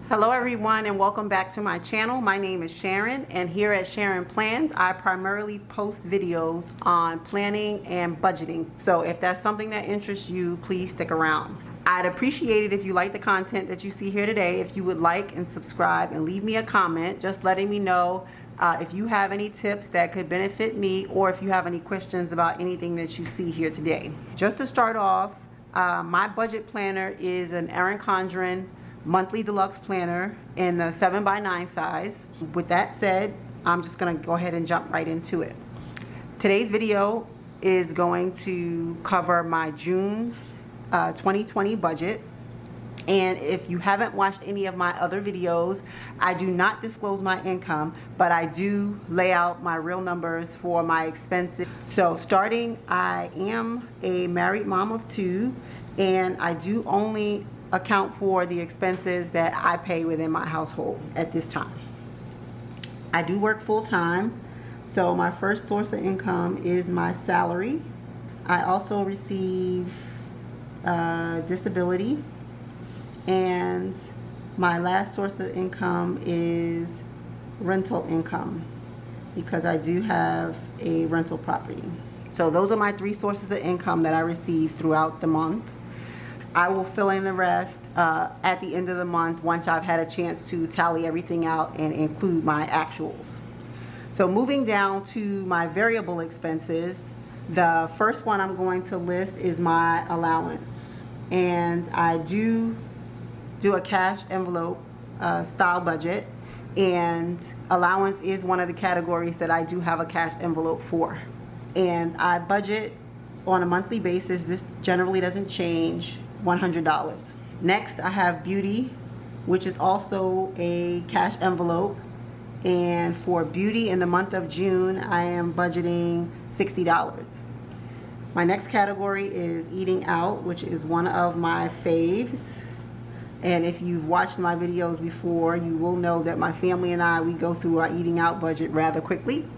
Hello everyone and welcome back to my channel. My name is Sharon, and here at Sharon Plans I primarily post videos on planning and budgeting. So if that's something that interests you, please stick around. I'd appreciate it if you like the content that you see here today, if you would like and subscribe and leave me a comment just letting me know if you have any tips that could benefit me, or if you have any questions about anything that you see here today. Just to start off, my budget planner is an Erin Condren monthly deluxe planner in the 7x9 size. With that said, I'm just going to go ahead and jump right into it. Today's video is going to cover my June 2020 budget. And if you haven't watched any of my other videos, I do not disclose my income, but I do lay out my real numbers for my expenses. So starting, I am a married mom of two, and I do only account for the expenses that I pay within my household at this time. I do work full-time, so my first source of income is my salary. I also receive disability, and my last source of income is rental income because I do have a rental property. So those are my three sources of income that I receive throughout the month. I will fill in the rest at the end of the month once I've had a chance to tally everything out and include my actuals. So moving down to my variable expenses, the first one I'm going to list is my allowance. And I do a cash envelope style budget, and allowance is one of the categories that I do have a cash envelope for. And I budget on a monthly basis. This generally doesn't change. $100. Next, I have beauty, which is also a cash envelope, and for beauty in the month of June I am budgeting $60. My next category is eating out, which is one of my faves, and if you've watched my videos before, you will know that my family and we go through our eating out budget rather quickly.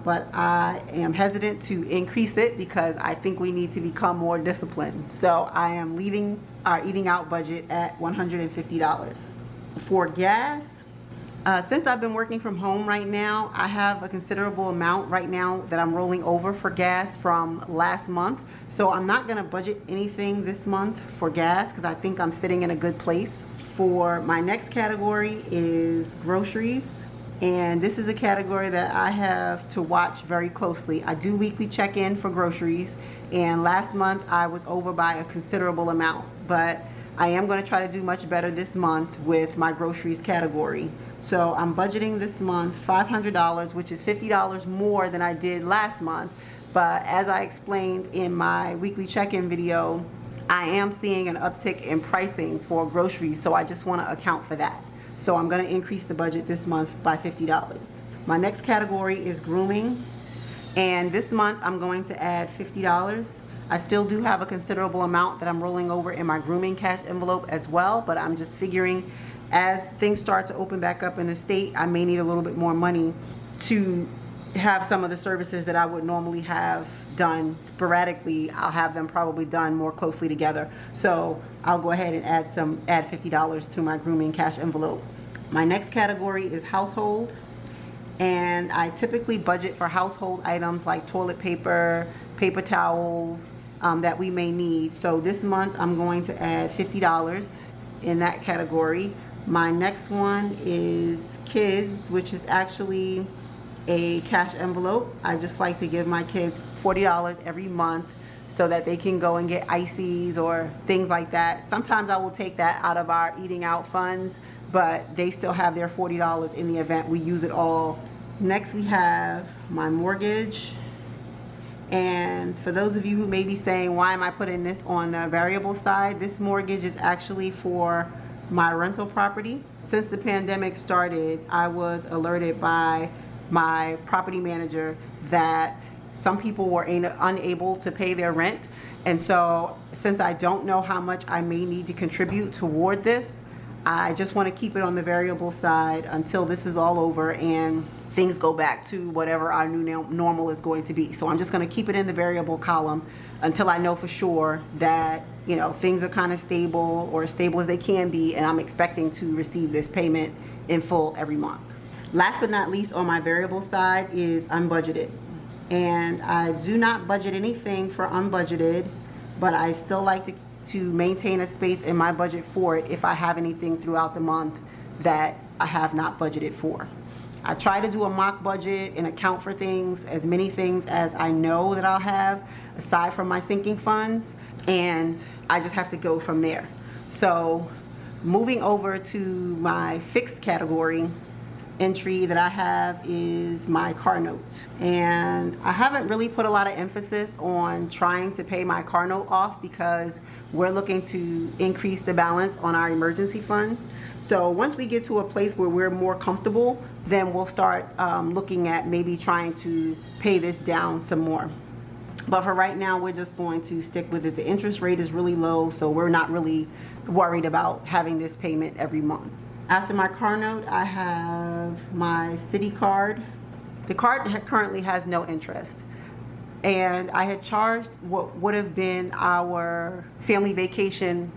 But I am hesitant to increase it because I think we need to become more disciplined. So I am leaving our eating out budget at $150. For gas, since I've been working from home right now, I have a considerable amount right now that I'm rolling over for gas from last month. So I'm not going to budget anything this month for gas because I think I'm sitting in a good place. For my next category is groceries. And this is a category that I have to watch very closely. I do weekly check-in for groceries, and last month I was over by a considerable amount, but I am going to try to do much better this month with my groceries category. So I'm budgeting this month $500, which is $50 more than I did last month. But as I explained in my weekly check-in video, I am seeing an uptick in pricing for groceries, so I just want to account for that. So I'm going to increase the budget this month by $50. My next category is grooming, and this month I'm going to add $50. I still do have a considerable amount that I'm rolling over in my grooming cash envelope as well, but I'm just figuring as things start to open back up in the state, I may need a little bit more money to have some of the services that I would normally have done sporadically. I'll have them probably done more closely together. So I'll go ahead and add $50 to my grooming cash envelope. My next category is household, and I typically budget for household items like toilet paper, paper towels that we may need. So this month I'm going to add $50 in that category. My next one is kids, which is actually a cash envelope. I just like to give my kids $40 every month so that they can go and get ices or things like that. Sometimes I will take that out of our eating out funds, but they still have their $40 in the event we use it all. Next we have my mortgage, and for those of you who may be saying, why am I putting this on the variable side, this mortgage is actually for my rental property. Since the pandemic started, I was alerted by my property manager that some people were unable to pay their rent, and so since I don't know how much I may need to contribute toward this, I just want to keep it on the variable side until this is all over and things go back to whatever our new normal is going to be. So I'm just going to keep it in the variable column until I know for sure that, you know, things are kind of stable or as stable as they can be, and I'm expecting to receive this payment in full every month. Last but not least, on my variable side is unbudgeted. And I do not budget anything for unbudgeted, but I still like to maintain a space in my budget for it if I have anything throughout the month that I have not budgeted for. I try to do a mock budget and account for things, as many things as I know that I'll have aside from my sinking funds, and I just have to go from there. So moving over to my fixed category entry that I have is my car note. And I haven't really put a lot of emphasis on trying to pay my car note off because we're looking to increase the balance on our emergency fund. So once we get to a place where we're more comfortable, then we'll start looking at maybe trying to pay this down some more. But for right now, we're just going to stick with it. The interest rate is really low, so we're not really worried about having this payment every month. After my car note, I have my city card. The card currently has no interest. And I had charged what would have been our family vacation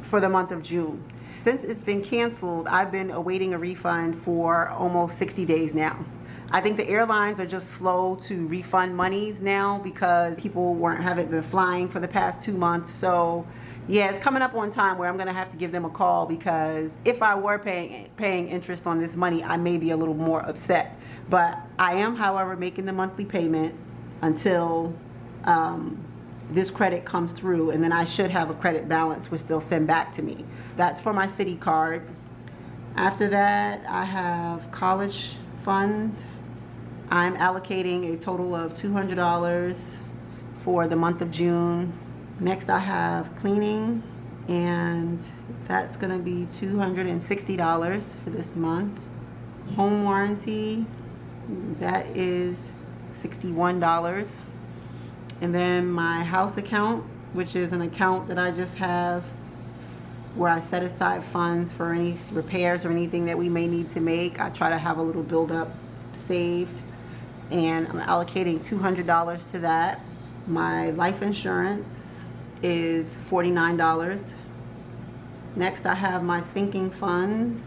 for the month of June. Since it's been canceled, I've been awaiting a refund for almost 60 days now. I think the airlines are just slow to refund monies now because people haven't been flying for the past 2 months. So yeah, it's coming up on time where I'm gonna have to give them a call, because if I were paying interest on this money, I may be a little more upset. But I am, however, making the monthly payment until this credit comes through, and then I should have a credit balance which they'll send back to me. That's for my city card. After that, I have college fund. I'm allocating a total of $200 for the month of June. Next, I have cleaning, and that's going to be $260 for this month. Home warranty, that is $61. And then my house account, which is an account that I just have where I set aside funds for any repairs or anything that we may need to make. I try to have a little build-up saved, and I'm allocating $200 to that. My life insurance is $49. Next, I have my sinking funds,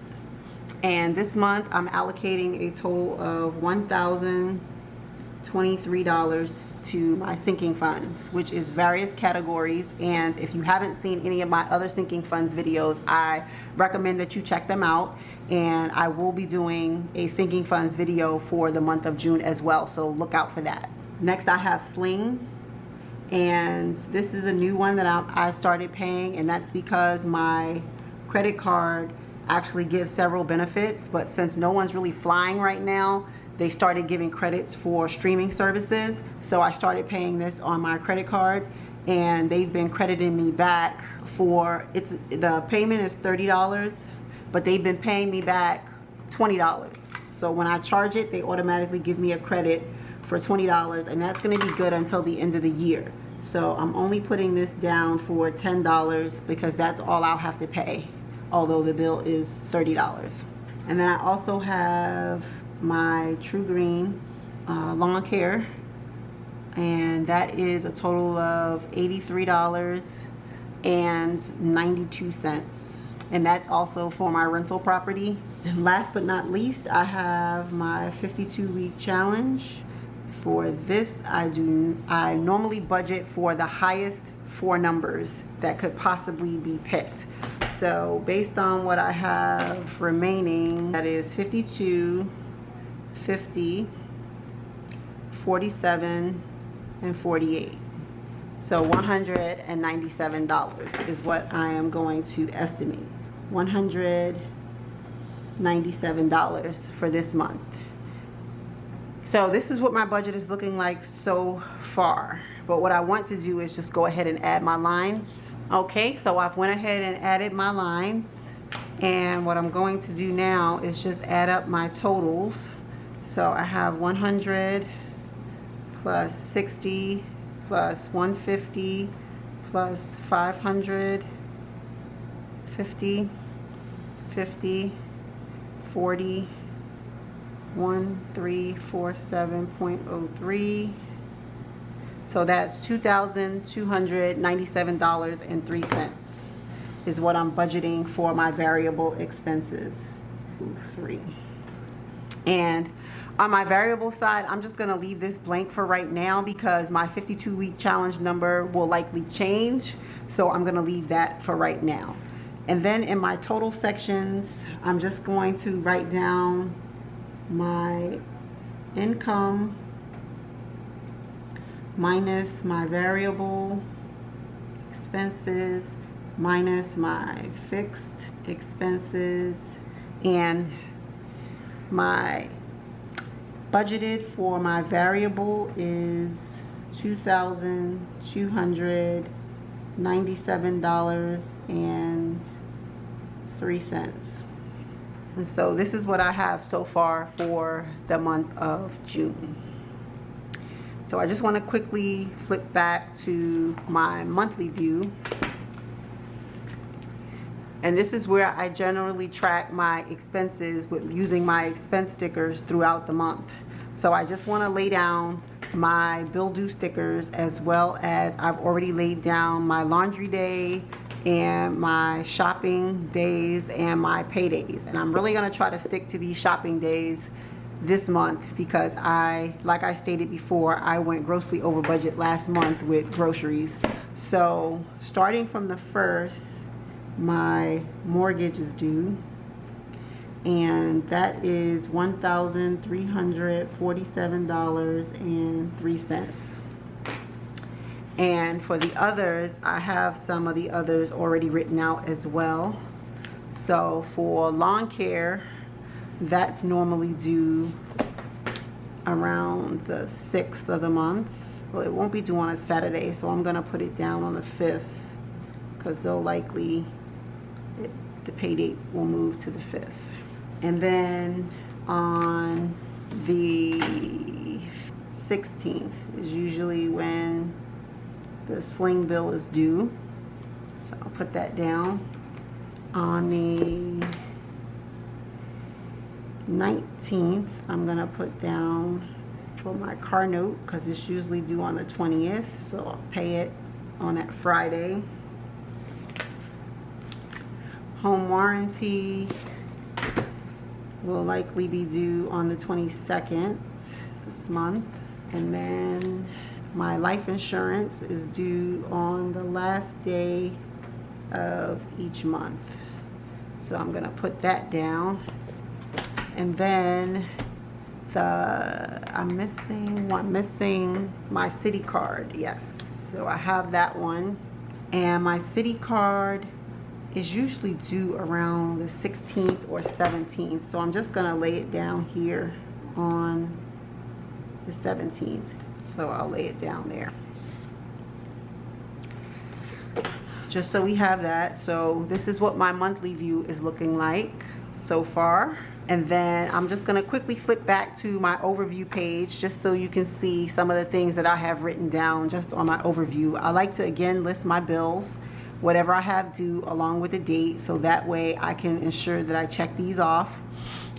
and this month I'm allocating a total of $1,023 to my sinking funds, which is various categories. And if you haven't seen any of my other sinking funds videos, I recommend that you check them out, and I will be doing a sinking funds video for the month of June as well, so look out for that. Next, I have Sling, and this is a new one that I started paying, and that's because my credit card actually gives several benefits, but since no one's really flying right now, they started giving credits for streaming services. So I started paying this on my credit card, and they've been crediting me back for the payment is $30, but they've been paying me back $20. So when I charge it, they automatically give me a credit for $20, and that's going to be good until the end of the year. So I'm only putting this down for $10 because that's all I'll have to pay, although the bill is $30. And then I also have my True Green lawn care, and that is a total of $83.92, and that's also for my rental property. And last but not least, I have my 52-week challenge. For this, I normally budget for the highest 4 numbers that could possibly be picked. So based on what I have remaining, that is 52, 50, 47, and 48. So $197 is what I am going to estimate. $197 for this month. So this is what my budget is looking like so far. But what I want to do is just go ahead and add my lines. Okay, so I've went ahead and added my lines. And what I'm going to do now is just add up my totals. So I have 100 plus 60 plus 150 plus 500, 50, 50, 40, 1347.03. So that's $2,297.03 is what I'm budgeting for my variable expenses. 3. And on my variable side, I'm just going to leave this blank for right now because my 52-week challenge number will likely change. So I'm going to leave that for right now. And then in my total sections, I'm just going to write down my income minus my variable expenses minus my fixed expenses, and my budgeted for my variable is $2,297.03. And so this is what I have so far for the month of June. So I just want to quickly flip back to my monthly view. And this is where I generally track my expenses with using my expense stickers throughout the month. So I just want to lay down my bill due stickers, as well as I've already laid down my laundry day and my shopping days and my paydays. And I'm really going to try to stick to these shopping days this month because like I stated before, I went grossly over budget last month with groceries. So starting from the 1st, my mortgage is due, and that is $1,347.03. And for the others, I have some of the others already written out as well. So for lawn care, that's normally due around the 6th of the month. Well, it won't be due on a Saturday, so I'm gonna put it down on the 5th because they'll likely, the pay date will move to the 5th. And then on the 16th is usually when the sling bill is due. So I'll put that down. On the 19th, I'm gonna put down for my car note because it's usually due on the 20th. So I'll pay it on that Friday. Home warranty will likely be due on the 22nd this month. And then my life insurance is due on the last day of each month. So I'm gonna put that down. And then I'm missing my city card. Yes, so I have that one. And my city card is usually due around the 16th or 17th. So I'm just gonna lay it down here on the 17th. So I'll lay it down there. Just so we have that. So this is what my monthly view is looking like so far. And then I'm just gonna quickly flip back to my overview page just so you can see some of the things that I have written down just on my overview. I like to again list my bills, whatever I have due, along with the date, so that way I can ensure that I check these off.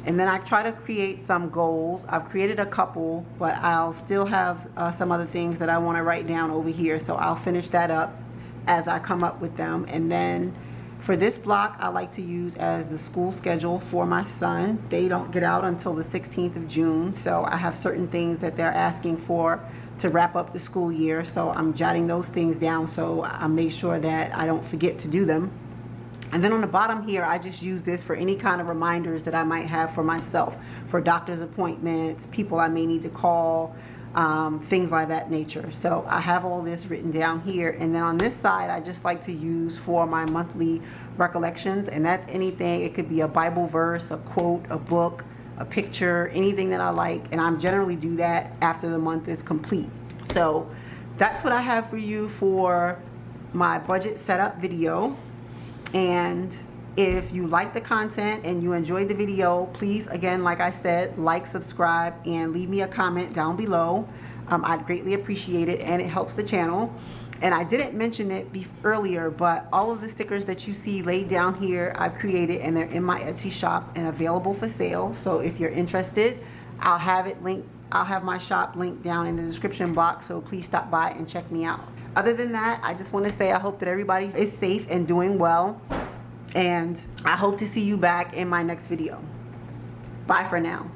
And then I try to create some goals. I've created a couple, but I'll still have some other things that I want to write down over here, so I'll finish that up as I come up with them. And then for this block, I like to use as the school schedule for my son. They don't get out until the 16th of June, so I have certain things that they're asking for to wrap up the school year, so I'm jotting those things down so I make sure that I don't forget to do them. And then on the bottom here, I just use this for any kind of reminders that I might have for myself, for doctor's appointments, people I may need to call, things like that nature. So I have all this written down here. And then on this side, I just like to use for my monthly recollections, and that's anything. It could be a Bible verse, a quote, a book, a picture, anything that I like, and I generally do that after the month is complete. So that's what I have for you for my budget setup video. And if you like the content and you enjoyed the video, please, again, like I said, like, subscribe, and leave me a comment down below. I'd greatly appreciate it, and it helps the channel. And I didn't mention it earlier, but all of the stickers that you see laid down here, I've created, and they're in my Etsy shop and available for sale. So if you're interested, I'll have it linked. I'll have my shop linked down in the description box, so please stop by and check me out. Other than that, I just want to say I hope that everybody is safe and doing well, and I hope to see you back in my next video. Bye for now.